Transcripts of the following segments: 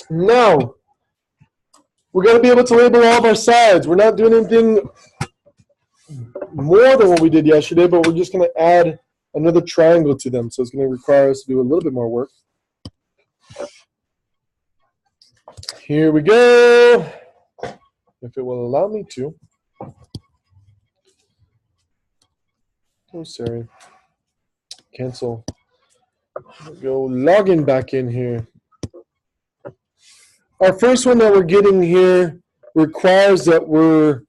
Now, we're going to be able to label all of our sides. We're not doing anything more than what we did yesterday, but we're just going to add another triangle to them. So it's going to require us to do a little bit more work. Here we go. If it will allow me to. Oh, sorry. Cancel. Go logging back in here. Our first one that we're getting here requires that we're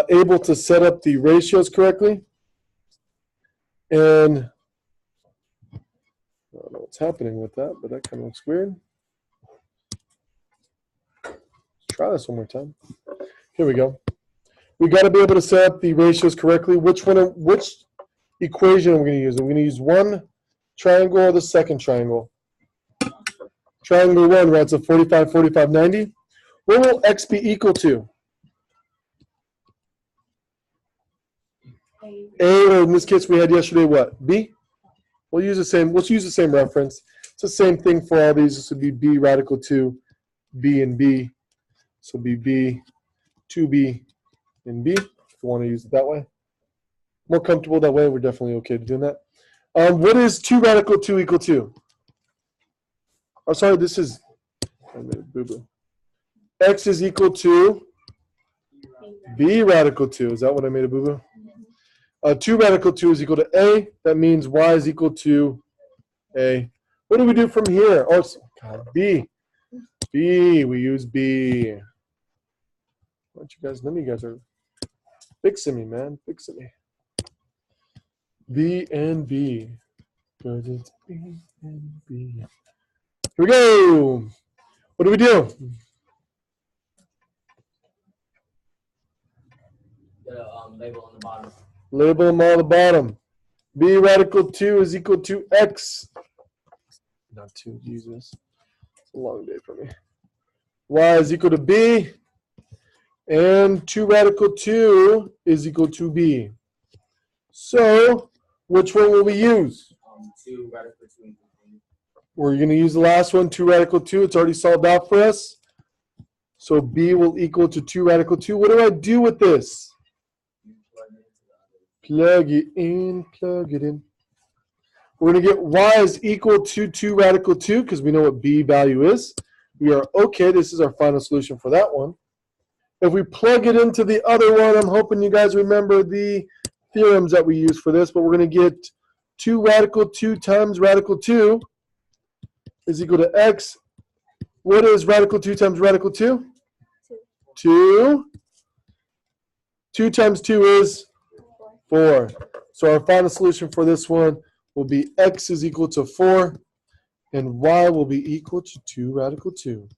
able to set up the ratios correctly. And I don't know what's happening with that, but that kind of looks weird. Let's try this one more time. Here we go. We got to be able to set up the ratios correctly. Which equation are we going to use? Are we going to use one triangle or the second triangle? Triangle 1, right? So 45, 45, 90. What will x be equal to? A, or in this case we had yesterday, what? B? We'll use the same. Let's use the same reference. It's the same thing for all these. This would be b radical 2, b and b. So be b, 2b, and b. If you want to use it that way. More comfortable that way. We're definitely okay doing that. What is 2 radical 2 equal to? Oh, sorry, this is, I made a boo-boo. X is equal to b radical 2. Is that what I made a boo-boo? 2 radical 2 is equal to a. That means y is equal to a. What do we do from here? Oh, God, b. B, we use b. Why don't you guys, none of you guys are fixing me, man. Fixing me. B and B. Because it's B and B. Here we go. What do we do? Label on the bottom. Label them all on the bottom. B radical 2 is equal to x. Not 2, Jesus. It's a long day for me. Y is equal to b. And 2 radical 2 is equal to b. So, which one will we use? 2 radical 2. We're going to use the last one, 2 radical 2. It's already solved out for us. So b will equal to 2 radical 2. What do I do with this? Plug it in, plug it in. We're going to get y is equal to 2 radical 2 because we know what b value is. We are okay. This is our final solution for that one. If we plug it into the other one, I'm hoping you guys remember the theorems that we use for this, but we're going to get 2 radical 2 times radical 2 is equal to x. What is radical 2 times radical 2? 2. 2 times 2 is 4. So our final solution for this one will be x is equal to 4, and y will be equal to 2 radical 2.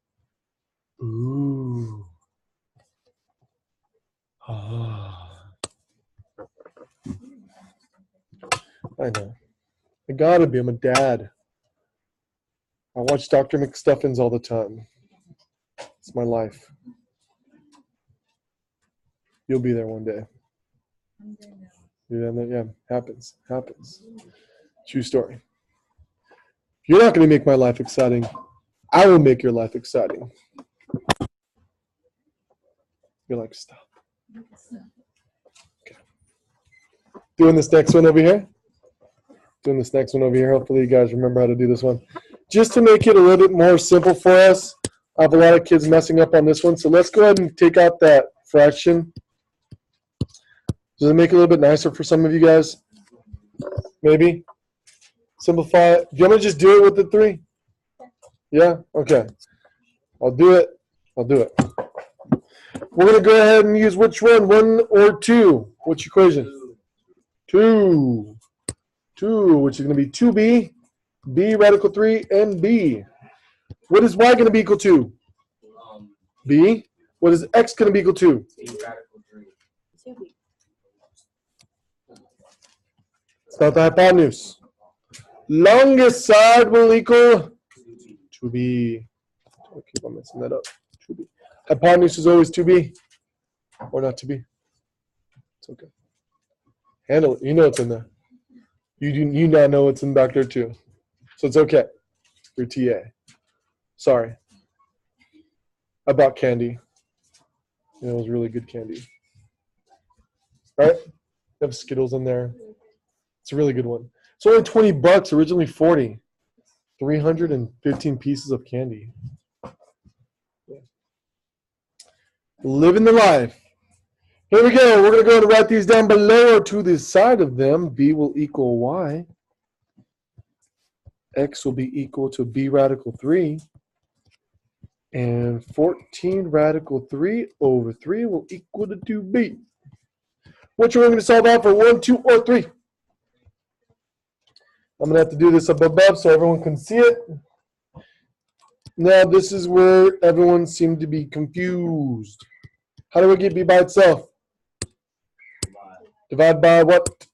Ooh. Ah. I know. I gotta be. I'm a dad. I watch Dr. McStuffins all the time. It's my life. You'll be there one day. Yeah, happens. True story. If you're not going to make my life exciting, I will make your life exciting. You're like, stop. Okay. Doing this next one over here. Hopefully you guys remember how to do this one. Just to make it a little bit more simple for us, I have a lot of kids messing up on this one. So let's go ahead and take out that fraction. Does it make it a little bit nicer for some of you guys? Maybe? Simplify it. Do you want me to just do it with the 3? Yeah? Okay. I'll do it. We're going to go ahead and use which one? 1 or 2? Which equation? 2. 2, which is going to be 2b, b radical 3, and b. What is y going to be equal to? B. What is x going to be equal to? B radical 3. 2b. It's not the hypotenuse. Longest side will equal 2b. I'll keep on messing that up. 2b. Hypotenuse is always 2b. Or not 2b. It's okay. Handle it. You know it's in there. You now know what's in back there too. So it's okay. Your TA. Sorry. I bought candy. It was really good candy. Right? They have Skittles in there. It's a really good one. It's only $20, originally 40. 315 pieces of candy. Yeah. Living the life. Here we go. We're going to go and write these down below or to the side of them. B will equal Y. X will be equal to B radical 3. And 14 radical 3 over 3 will equal to 2B. Which one are we going to solve out for, 1, 2, or 3? I'm going to have to do this up above so everyone can see it. Now, this is where everyone seemed to be confused. How do we get B by itself? Divide by what?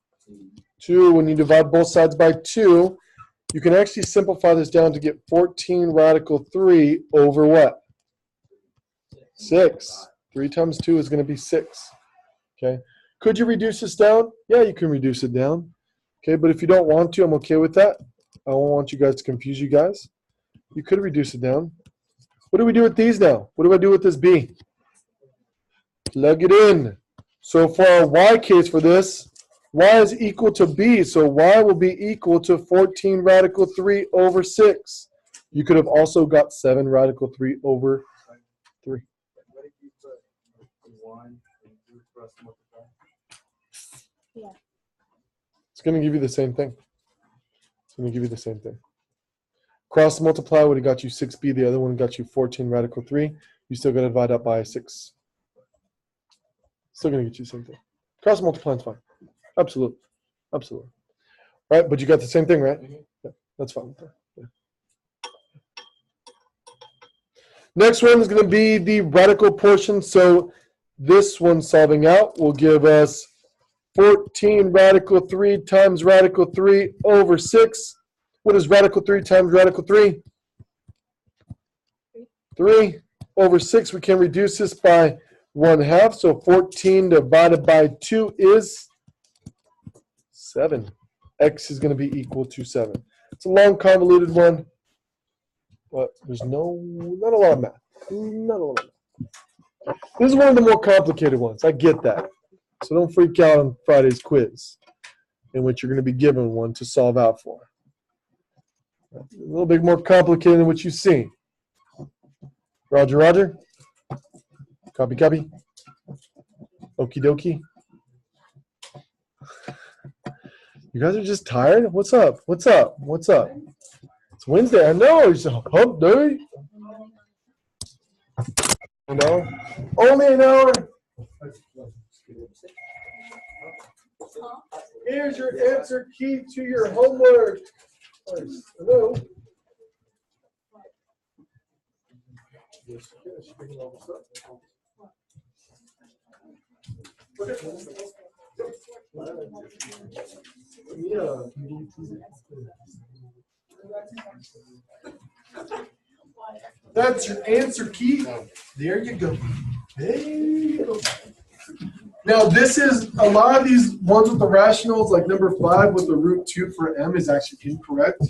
2. When you divide both sides by 2, you can actually simplify this down to get 14 radical 3 over what? 6. 3 times 2 is going to be 6. Okay. Could you reduce this down? Yeah, you can reduce it down. Okay, but if you don't want to, I'm okay with that. I don't want you guys to confuse you guys. You could reduce it down. What do we do with these now? What do I do with this B? Plug it in. So for our Y case for this, Y is equal to B. So Y will be equal to 14 radical 3 over 6. You could have also got 7 radical 3 over 3. What if you put 1 and 2 cross multiply? Yeah. It's going to give you the same thing. It's going to give you the same thing. Cross multiply would have got you 6B. The other one got you 14 radical 3. You still got to divide up by 6. Still going to get you the same thing. Cross multiply is fine. Absolutely. Absolutely. Right? But you got the same thing, right? Yeah, that's fine. Yeah. Next one is going to be the radical portion. So this one solving out will give us 14 radical 3 times radical 3 over 6. What is radical 3 times radical 3? 3 over 6. We can reduce this by 1/2. So 14 divided by 2 is 7. X is going to be equal to 7. It's a long, convoluted one, but there's not a lot of math. Not a lot of math. This is one of the more complicated ones. I get that. So don't freak out on Friday's quiz, in which you're going to be given one to solve out for. A little bit more complicated than what you see. Roger, roger. Copy, copy. Okie dokie. You guys are just tired? What's up? What's up? What's up? It's Wednesday. I know. It's a hump day. You know? Only an hour. Here's your answer key to your homework. Hello. That's your answer key. There you go. There you go. Now, this is a lot of these ones with the rationals, like number 5 with the root 2 for m is actually incorrect.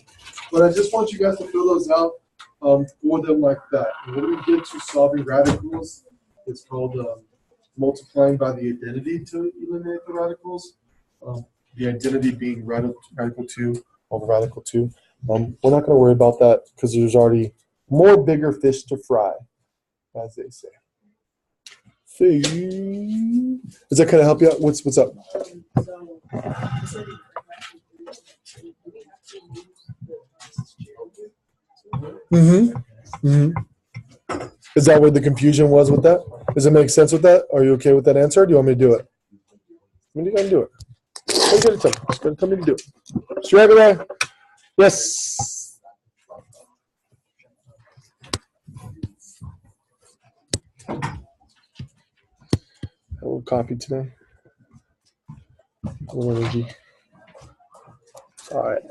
But I just want you guys to fill those out for them like that. And when we get to solving radicals, it's called multiplying by the identity to eliminate the radicals. The identity being radical 2 over radical 2. We're not going to worry about that because there's already more bigger fish to fry, as they say. Does that kind of help you out? What's up? Is that where the confusion was with that? Does it make sense with that? Are you okay with that answer? Or do you want me to do it? When are you going to do it? Just going to tell me to do it. Straight away. Yes. A little coffee today. A little energy. All right.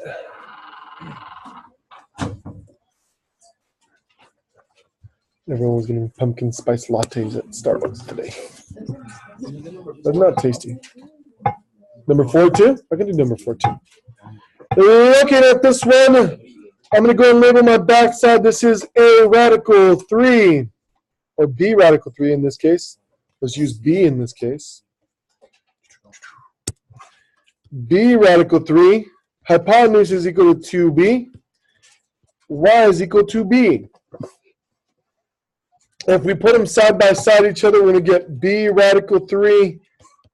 Everyone's getting pumpkin spice lattes at Starbucks today. They're not tasty. Number 4 too? I can do number 4 too. Looking at this one, I'm going to go and label my backside. This is a radical 3 or b radical 3 in this case. Let's use b in this case. B radical 3, hypotenuse is equal to 2b, y is equal to b. If we put them side by side each other, we're going to get b radical 3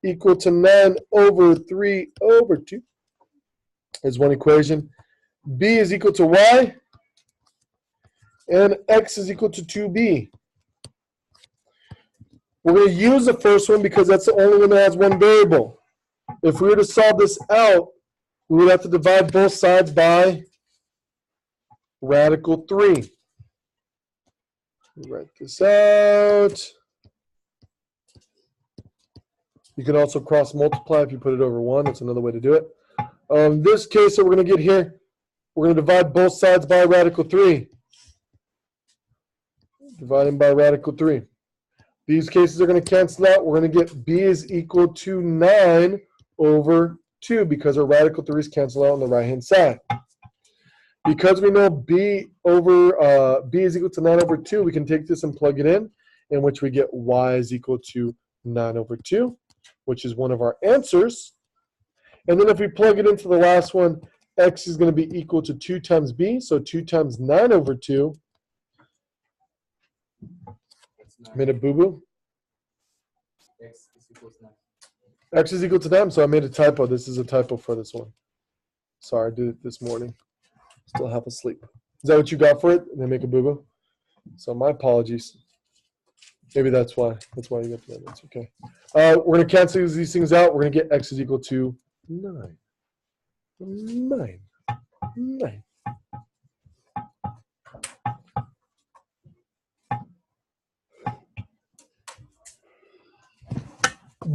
equal to 9 over 3 over 2. There's one equation. B is equal to y, and x is equal to 2b. We're going to use the first one because that's the only one that has one variable. If we were to solve this out, we would have to divide both sides by radical 3. Write this out. You can also cross multiply if you put it over 1. That's another way to do it. In this case that we're going to get here, we're going to divide both sides by radical 3. Dividing by radical 3. These cases are going to cancel out. We're going to get b is equal to 9 over 2 because our radical 3's cancel out on the right-hand side. Because we know b is equal to 9 over 2, we can take this and plug it in which we get y is equal to 9 over 2, which is one of our answers. And then if we plug it into the last one, x is going to be equal to 2 times b, so 2 times 9 over 2. Made a boo-boo. X is equal to 9. X is equal to 9, so I made a typo. This is a typo for this one. Sorry, I did it this morning. Still half asleep. Is that what you got for it? And then make a boo-boo? So my apologies. Maybe that's why. That's why you got that. That's okay. We're going to cancel these things out. We're going to get x is equal to 9. 9. 9.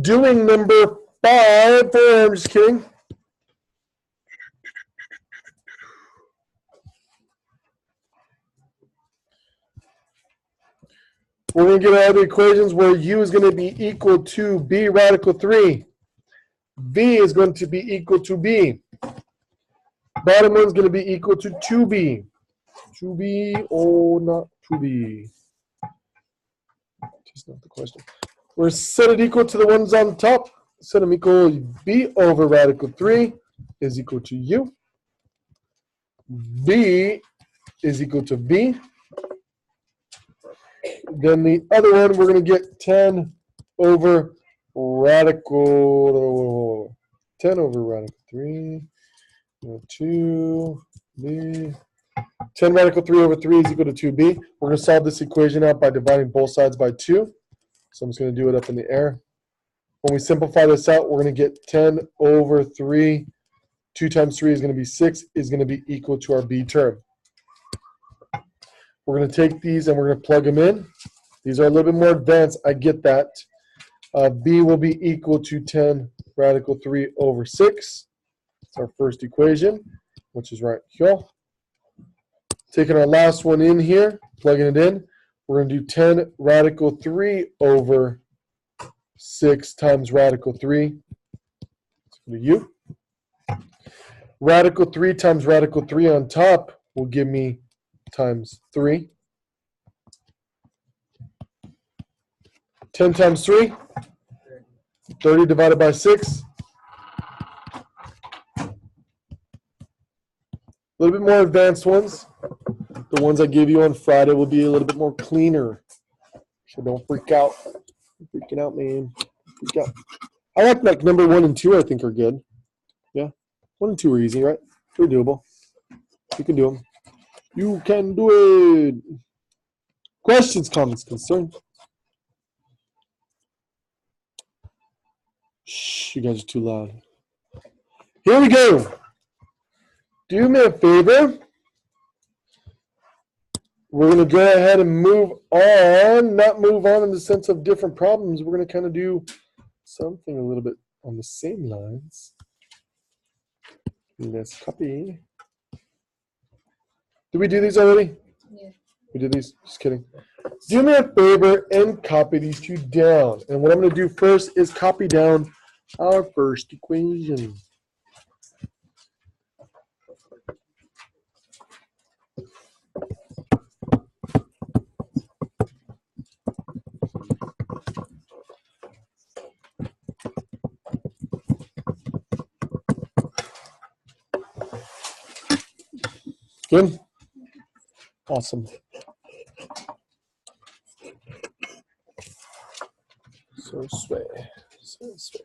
Doing number 5. I'm just kidding. We're going to get all the equations where u is going to be equal to b radical 3. b is going to be equal to b. Bottom one is going to be equal to 2b. 2b or not 2b? Just not the question. We're set it equal to the ones on top. Set them equal b over radical 3 is equal to u. b is equal to b. Then the other one, we're going to get 10 over radical 3, 2, b. 10 radical 3 over 3 is equal to 2b. We're going to solve this equation out by dividing both sides by 2. So I'm just going to do it up in the air. When we simplify this out, we're going to get 10 over 3. 2 times 3 is going to be 6, is going to be equal to our b term. We're going to take these and we're going to plug them in. These are a little bit more advanced. I get that. B will be equal to 10 radical 3 over 6. That's our first equation, which is right here. Taking our last one in here, plugging it in, we're going to do 10 radical 3 over 6 times radical 3. Let's go to u. Radical 3 times radical 3 on top will give me times 3. 10 times 3, 30 divided by 6. A little bit more advanced ones. The ones I gave you on Friday will be a little bit more cleaner. So don't freak out. I'm freaking out, man. Freak out. I like number 1 and 2, I think, are good. Yeah. 1 and 2 are easy, right? They're doable. You can do them. You can do it. Questions, comments, concerns? Shh, you guys are too loud. Here we go. Do me a favor. We're going to go ahead and move on. Not move on in the sense of different problems. We're going to kind of do something a little bit on the same lines. Let's copy. Did we do these already? Yeah. We did these? Just kidding. Do me a favor and copy these two down. And what I'm going to do first is copy down our first equation. Good? Awesome. So sweet. So sweet.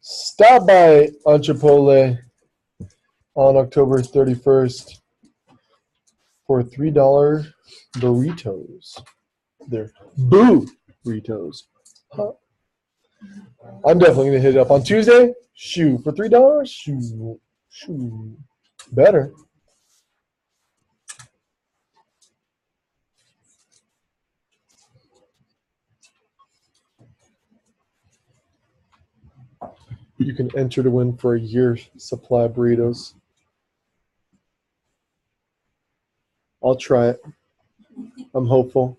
Stop by on Chipotle on October 31st for $3 burritos. They're burritos. Huh. I'm definitely gonna hit it up on Tuesday. Shoe for $3. Shoe. Better. You can enter to win for a year's supply of burritos. I'll try it. I'm hopeful.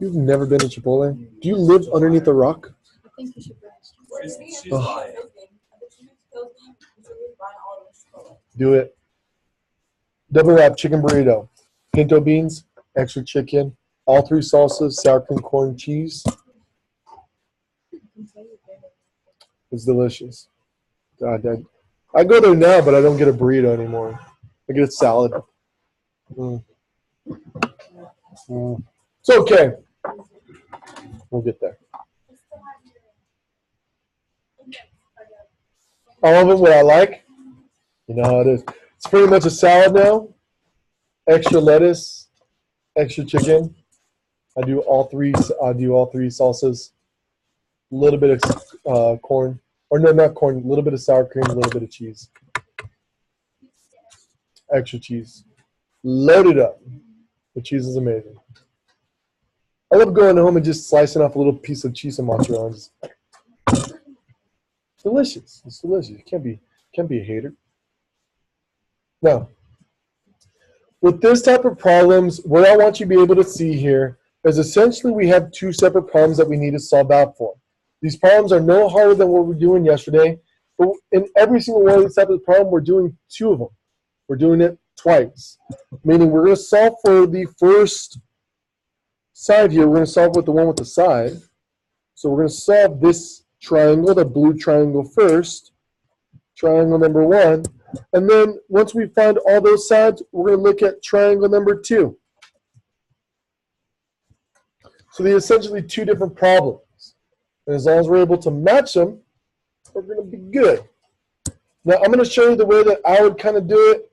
You've never been to Chipotle? Do you live underneath a rock? I think you should rest. Oh. Do it. Double wrap chicken burrito. Pinto beans, extra chicken, all three salsas, sour cream, corn, cheese. It's delicious. God, I go there now, but I don't get a burrito anymore. I get a salad. It's okay. We'll get there. All of it, what I like. You know how it is. It's pretty much a salad now. Extra lettuce, extra chicken. I do all three salsas. A little bit of corn, or no, not corn. A little bit of sour cream, a little bit of cheese. Extra cheese. Load it up. The cheese is amazing. I love going home and just slicing off a little piece of cheese and mozzarella. It's delicious. It's delicious. You can't be a hater. Now, with this type of problems, what I want you to be able to see here is essentially we have two separate problems that we need to solve out for. These problems are no harder than what we were doing yesterday, but in every single one of these types of problems, we're doing two of them. We're doing it twice, meaning we're going to solve for the first side here. We're going to solve with the one with the side. So we're going to solve this triangle, the blue triangle first, triangle number one. And then once we find all those sides, we're going to look at triangle number two. So they're essentially two different problems. And as long as we're able to match them, we're going to be good. Now I'm going to show you the way that I would kind of do it.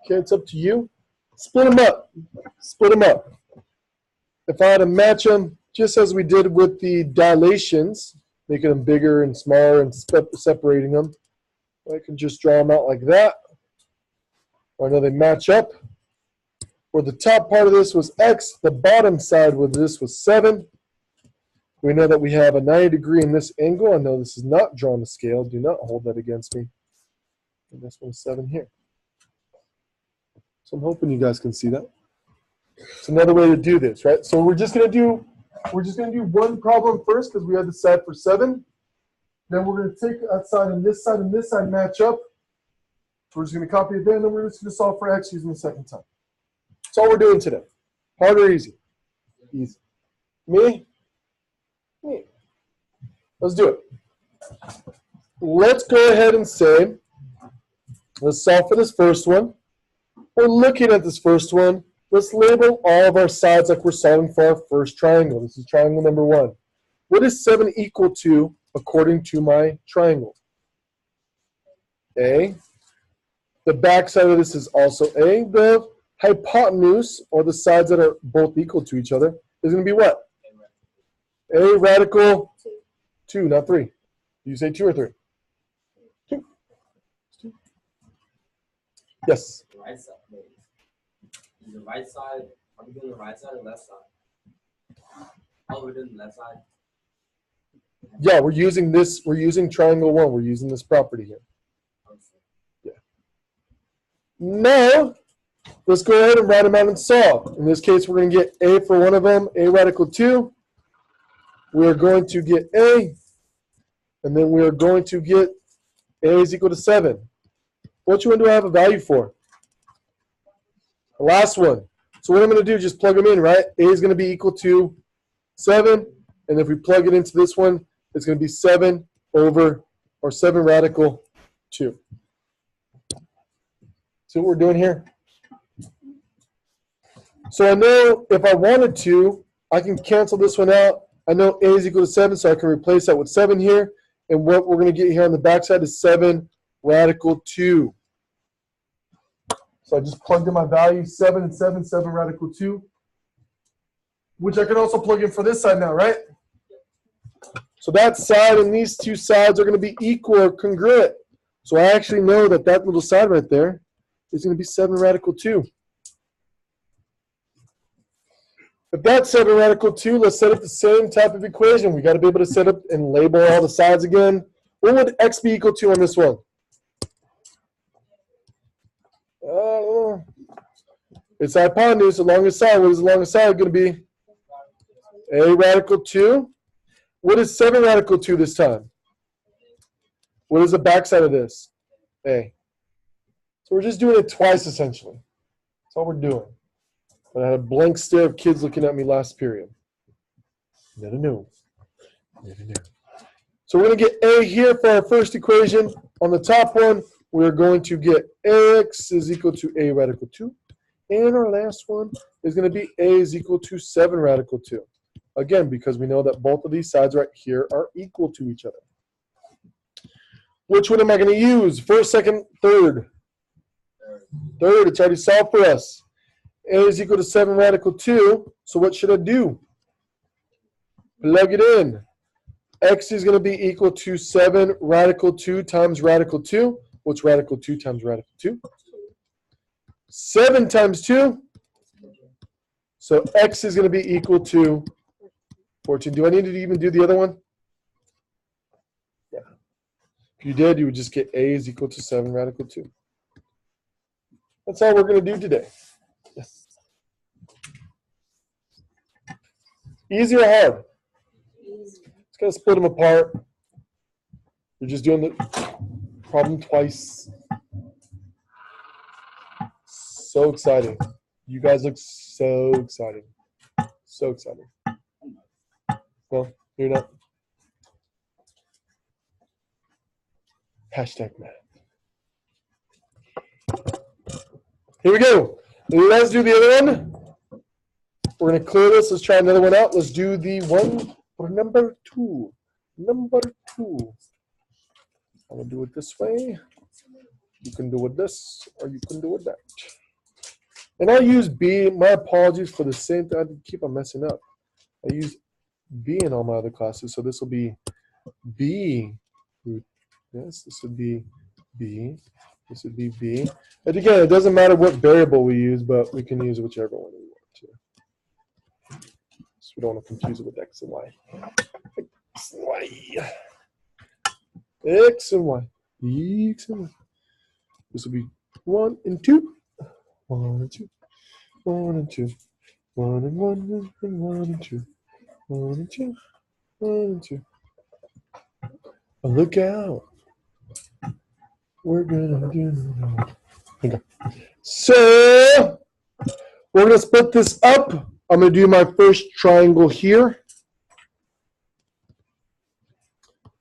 Okay, it's up to you. Split them up. Split them up. If I had to match them, just as we did with the dilations, making them bigger and smaller and separating them, I can just draw them out like that. I know they match up. Where the top part of this was X, the bottom side of this was 7. We know that we have a 90 degree in this angle. I know this is not drawn to scale. Do not hold that against me. And this one's 7 here. So I'm hoping you guys can see that. It's another way to do this, right? So we're just gonna do one problem first because we have the side for 7. Then we're gonna take that side and this side match up. We're just gonna copy it there, and then we're just gonna solve for X using the second time. That's all we're doing today. Hard or easy? Easy. Me? Me. Let's do it. Let's go ahead and say, let's solve for this first one. We're looking at this first one. Let's label all of our sides like we're solving for our first triangle. This is triangle number 1. What is 7 equal to according to my triangle? A. The back side of this is also A. The hypotenuse, or the sides that are both equal to each other, is going to be what? A radical 2, not 3. You say 2 or 3? 2. Yes. Right side. The right side. Are we doing the right side or left side? Oh, we're doing the left side. Yeah, we're using this. We're using triangle 1. We're using this property here. Yeah. Now, Let's go ahead and write them out and solve. In this case, we're going to get a for one of them, a radical 2. We are going to get a, and then we are going to get a is equal to 7. Which one do I have a value for? The last one. So what I'm going to do is just plug them in, right? A is going to be equal to 7, and if we plug it into this one, it's going to be 7 over, or 7 radical 2. See what we're doing here? So I know if I wanted to, I can cancel this one out. I know a is equal to 7, so I can replace that with 7 here. And what we're going to get here on the backside is 7 radical 2. So I just plugged in my value, 7 and 7, 7 radical 2. Which I can also plug in for this side now, right? So that side and these two sides are going to be equal or congruent. So I actually know that that little side right there is going to be 7 radical 2. If that's 7 radical 2, let's set up the same type of equation. We got to be able to set up and label all the sides again. What would x be equal to on this one? It's hypotenuse. The longest side. What is the longest side going to be? A radical 2. What is 7 radical 2 this time? What is the backside of this? A. So we're just doing it twice, essentially. That's all we're doing. But I had a blank stare of kids looking at me last period. Never know. Never know. So we're going to get A here for our first equation. On the top one, we're going to get x is equal to A radical 2. And our last one is going to be A is equal to 7 radical 2. Again, because we know that both of these sides right here are equal to each other. Which one am I going to use? First, second, third? Third. It's already solved for us. A is equal to 7 radical 2. So what should I do? Plug it in. X is going to be equal to 7 radical 2 times radical 2. What's radical 2 times radical 2? 7 times 2. So x is going to be equal to 14. Do I need to even do the other one? Yeah. If you did, you would just get A is equal to 7 radical 2. That's all we're going to do today. Yes. Easy or hard? Easy. Just got to split them apart. You're just doing the problem twice. So exciting. You guys look so excited. So excited. Well, you're not. Hashtag math. Here we go. Let's do the other one. We're going to clear this. Let's try another one out. Let's do the one for number 2. Number 2. I'm going to do it this way. You can do it this, or you can do it that. And I use B. My apologies for the same thing. I keep on messing up. I use B in all my other classes. So this will be B. Yes, this would be B. This would be B. And again, it doesn't matter what variable we use, but we can use whichever one we want to. So we don't want to confuse it with X and Y. X and Y. X and Y. X and Y. This will be 1 and 2. 1 and 2. 1 and 2. 1 and 1 and 1 and 2. 1 and 2. 1 and 2. Oh, look out. We're gonna do it. Okay. So we're gonna split this up. I'm gonna do my first triangle here.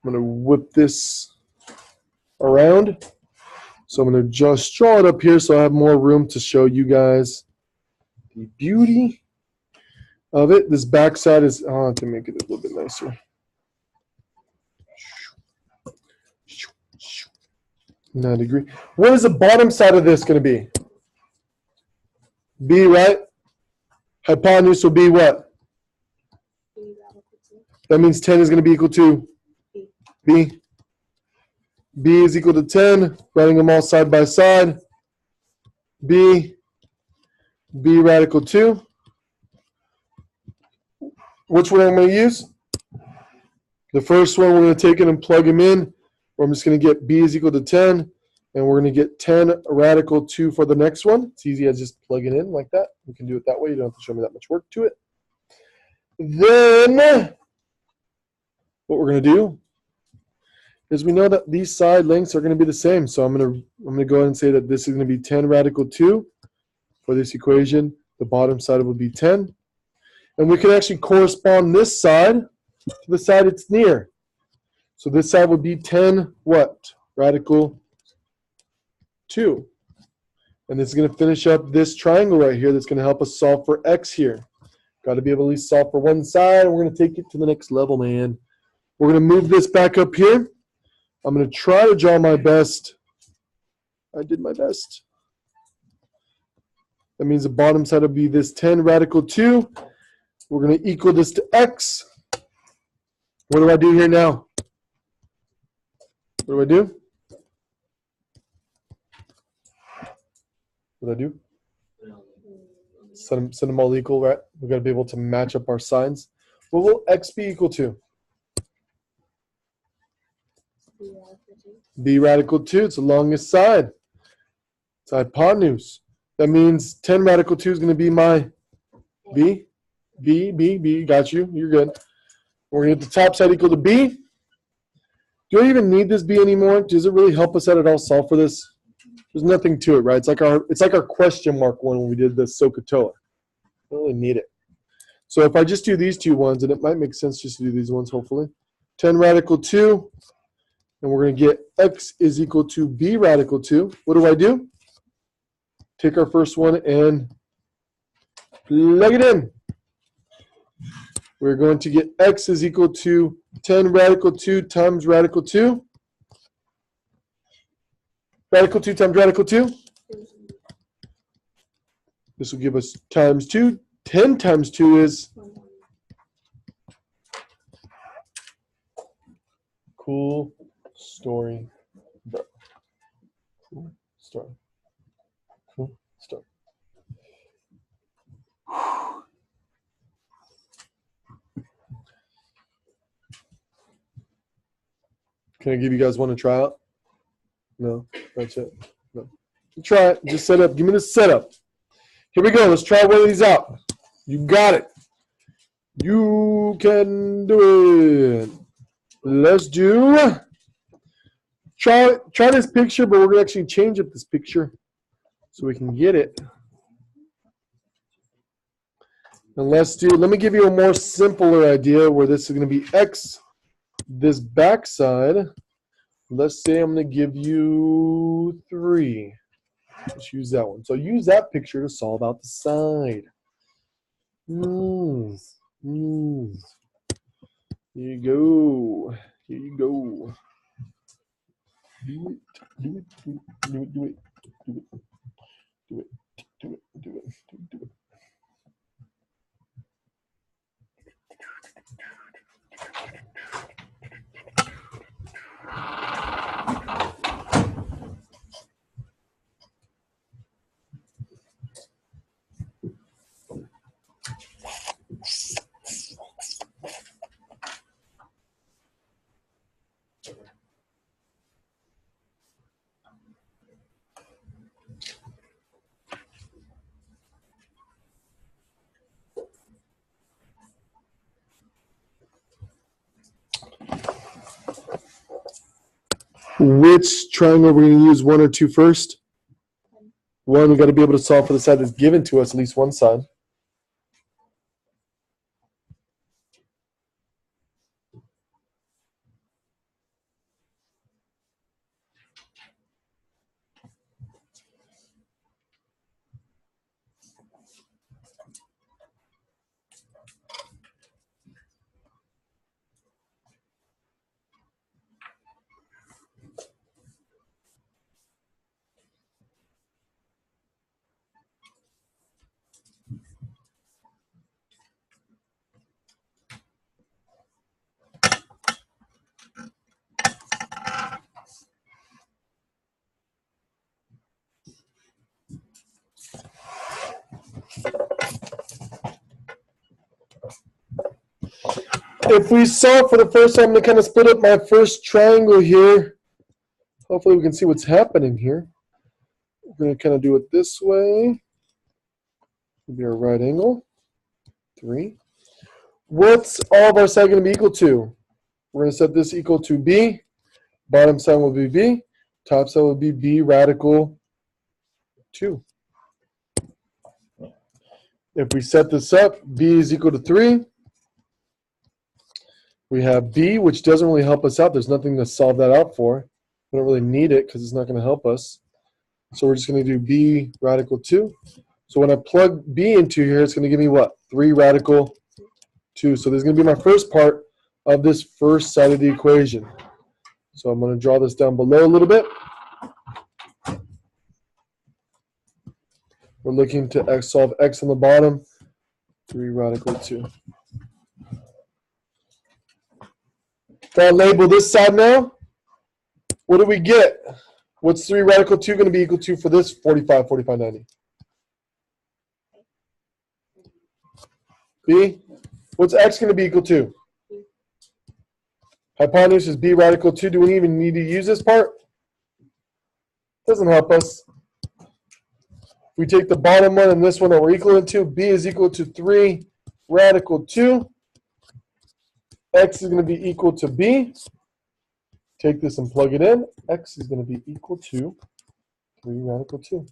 I'm gonna whip this around. So I'm gonna just draw it up here so I have more room to show you guys the beauty of it. This backside is, I have to make it a little bit nicer. 9 degree. What is the bottom side of this going to be? B, right? Hypotenuse will be what? That means 10 is going to be equal to B. B is equal to 10. Writing them all side by side. B. B radical 2. Which one am I going to use? The first one, we're going to take it and plug them in. I'm just going to get B is equal to 10. And we're going to get 10 radical 2 for the next one. It's easy as just plugging in like that. We can do it that way. You don't have to show me that much work to it. Then what we're going to do is we know that these side lengths are going to be the same. So I'm going to go ahead and say that this is going to be 10 radical 2 for this equation. The bottom side will be 10. And we can actually correspond this side to the side it's near. So this side would be 10 what? Radical 2. And this is going to finish up this triangle right here that's going to help us solve for x here. Got to be able to at least solve for one side. We're going to take it to the next level, man. We're going to move this back up here. I'm going to try to draw my best. I did my best. That means the bottom side will be this 10 radical 2. We're going to equal this to x. What do I do here now? What do I do? What do I do? Set them all equal, right? We've got to be able to match up our signs. What will x be equal to? B radical 2. It's the longest side. It's hypotenuse. That means 10 radical 2 is going to be my B. B. Got you. You're good. We're going to get the top side equal to B. Do I even need this B anymore? Does it really help us out at all solve for this? There's nothing to it, right? It's like our question mark one when we did the SOHCAHTOA. Don't really need it. So if I just do these two ones, and it might make sense just to do these ones, hopefully. 10 radical 2, and we're going to get x is equal to b radical 2. What do? Take our first one and plug it in. We're going to get x is equal to 10 radical 2 times radical 2. Radical 2 times radical 2. This will give us times 2. 10 times 2 is cool story, bro. Cool story. Cool story. Can I give you guys one to try out? No, that's it. No. Try it. Just set up. Give me the setup. Here we go. Let's try one of these out. You got it. You can do it. Let's do. Try this picture, but we're going to actually change up this picture so we can get it. And let me give you a more simpler idea where this is going to be x. This backside, let's say I'm going to give you 3. Let's use that one. So use that picture to solve out the side. Here you go. Here you go. Do it. Which triangle are we going to use, 1 or 2 first? 1, we've got to be able to solve for the side that's given to us, at least one side. If we solve for the first time, I'm going to kind of split up my first triangle here Hopefully we can see what's happening here. We're going to kind of do it this way. It'll be our right angle. 3. What's all of our side going to be equal to? We're going to set this equal to B. Bottom side will be B. Top side will be B radical 2. If we set this up, B is equal to 3. We have B, which doesn't really help us out. There's nothing to solve that out for. We don't really need it because it's not going to help us. So we're just going to do B radical 2. So when I plug B into here, it's going to give me what? 3 radical 2. So this is going to be my first part of this first side of the equation. So I'm going to draw this down below a little bit. We're looking to solve x on the bottom. 3 radical 2. If I label this side now, what do we get? What's 3 radical 2 going to be equal to for this 45, 45, 90? B? What's x going to be equal to? Hypotenuse is B radical 2. Do we even need to use this part? Doesn't help us. If we take the bottom one and this one that we're equivalent to, B is equal to 3 radical 2. X is going to be equal to B. Take this and plug it in. X is going to be equal to 3 radical 2.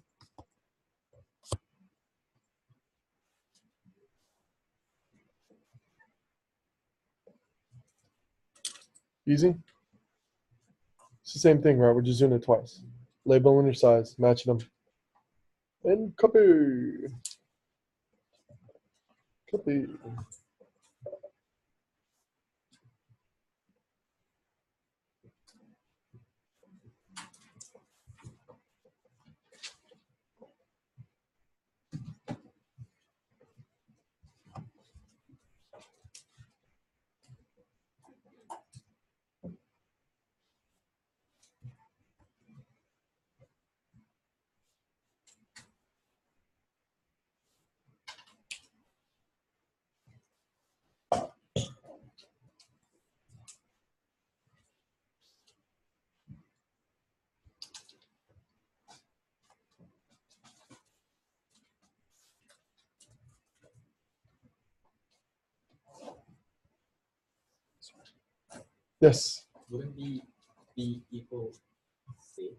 Easy? It's the same thing, right? We're just doing it twice. Label in your size, matching them. And copy. Copy. Yes. Wouldn't be B equal 6?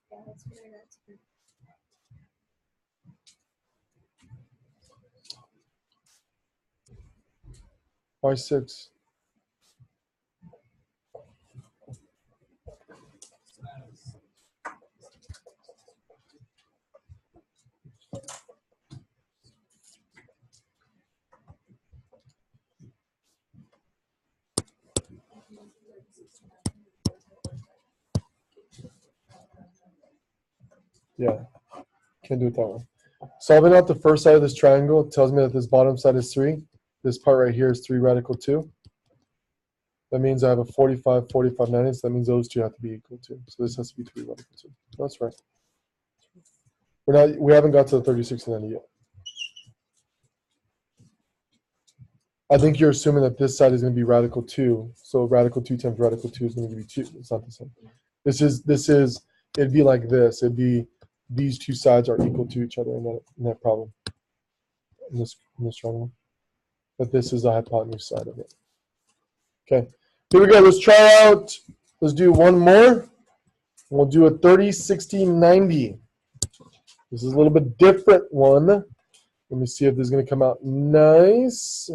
Yeah, that's what I got too. Why 6? Yeah, can't do it that way. Solving out the first side of this triangle tells me that this bottom side is 3. This part right here is 3 radical 2. That means I have a 45, 45, 90. So that means those two have to be equal to. So this has to be 3 radical 2. That's right. We haven't got to the 36 and 90 yet. I think you're assuming that this side is going to be radical 2. So radical 2 times radical 2 is going to give you 2. It's not the same. It'd be like this. It'd be these two sides are equal to each other in that problem. In this triangle. But this is the hypotenuse side of it. Okay. Here we go. Let's try out. Let's do one more. We'll do a 30, 60, 90. This is a little bit different one. Let me see if this is going to come out nice.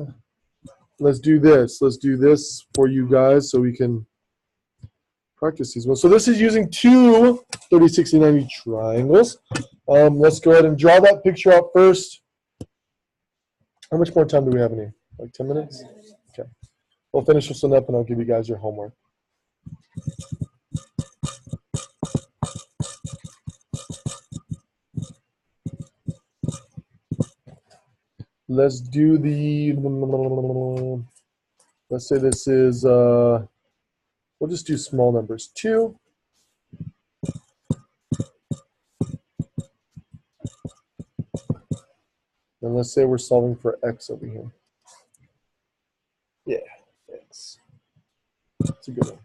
Let's do this. Let's do this for you guys so we can practice these ones. So this is using two 30, 60, 90 triangles. Let's go ahead and draw that picture out first. How much more time do we have in here? Like 10 minutes? Okay. We'll finish this one up and I'll give you guys your homework. Let's do the, let's say this is, we'll just do small numbers. 2. And let's say we're solving for x over here. Yeah, x. That's a good one.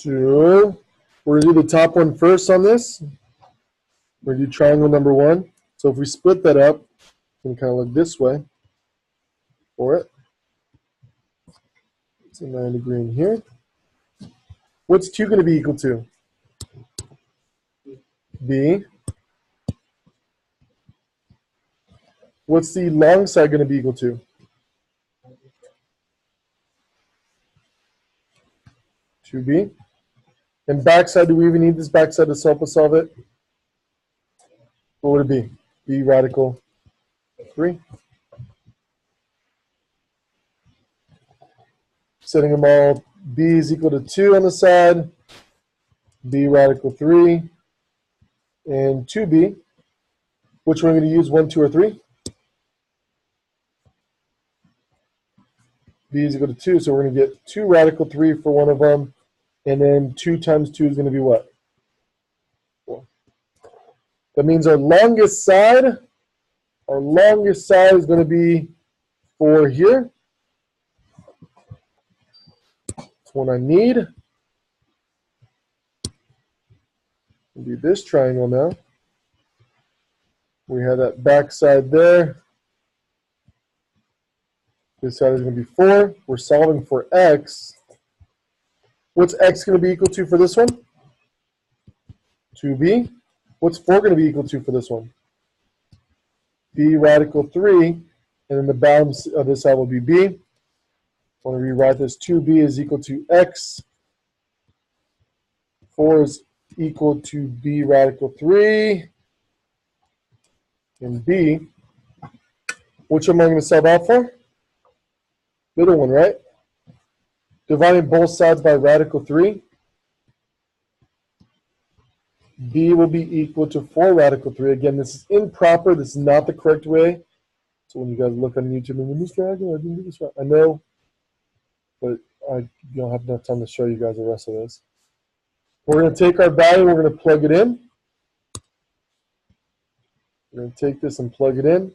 So we're going to do the top one first on this. We're going to do triangle number 1. So if we split that up, we can kind of look this way for it. It's a 90 in here. What's 2 going to be equal to? B. What's the long side going to be equal to? 2b. And backside, do we even need this backside to help us solve it? What would it be? B radical 3. Setting them all, b is equal to 2 on the side, b radical 3, and 2b. Which one are we going to use, 1, 2, or 3? B is equal to 2, so we're going to get 2 radical 3 for one of them, and then 2 times 2 is going to be what? 4. That means our longest side is going to be 4 here. That's one I need. We'll do this triangle now. We have that back side there. This side is going to be 4. We're solving for x. What's x going to be equal to for this one? 2b. What's 4 going to be equal to for this one? B radical 3. And then the bounds of this side will be b. I want to rewrite this. 2b is equal to x. 4 is equal to b radical 3. And b. Which one am I going to solve out for? Middle one, right? Dividing both sides by radical 3. B will be equal to 4 radical 3. Again, this is improper. This is not the correct way. So when you guys look on YouTube and Mr. Agnew, I didn't do this right. I know, but I don't have enough time to show you guys the rest of this. We're going to take our value, we're going to plug it in. We're going to take this and plug it in.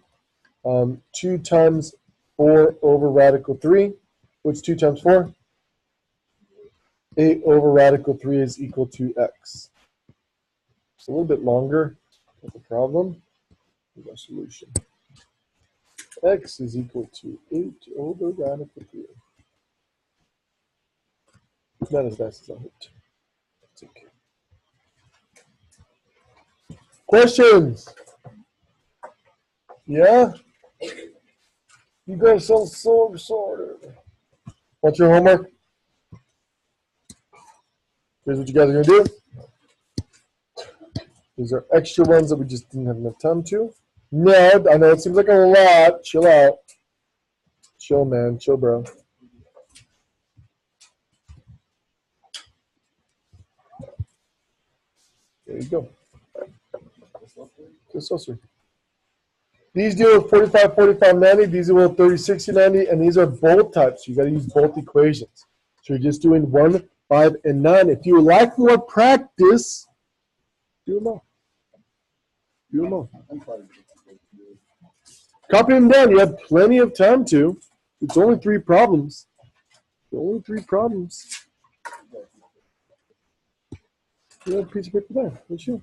2 times 4 over radical 3. What's 2 times 4? 8 over radical 3 is equal to x. It's a little bit longer, but the problem is our solution. X is equal to 8 over radical 3. It's not as nice as I hoped. It's okay. Questions? Yeah? You guys sound so disordered. What's your homework? Here's what you guys are going to do. These are extra ones that we just didn't have enough time to. No, I know it seems like a lot. Chill out. Chill, man. Chill, bro. There you go. Just so sweet. These deal with 45, 45, 90. These deal with 30, 60, 90. And these are both types. You got to use both equations. So you're just doing 1, 5, and 9. If you like more practice, do them all. Do them all. Copy them down. You have plenty of time to. It's only 3 problems. Only 3 problems. You have a piece of paper there. What's you?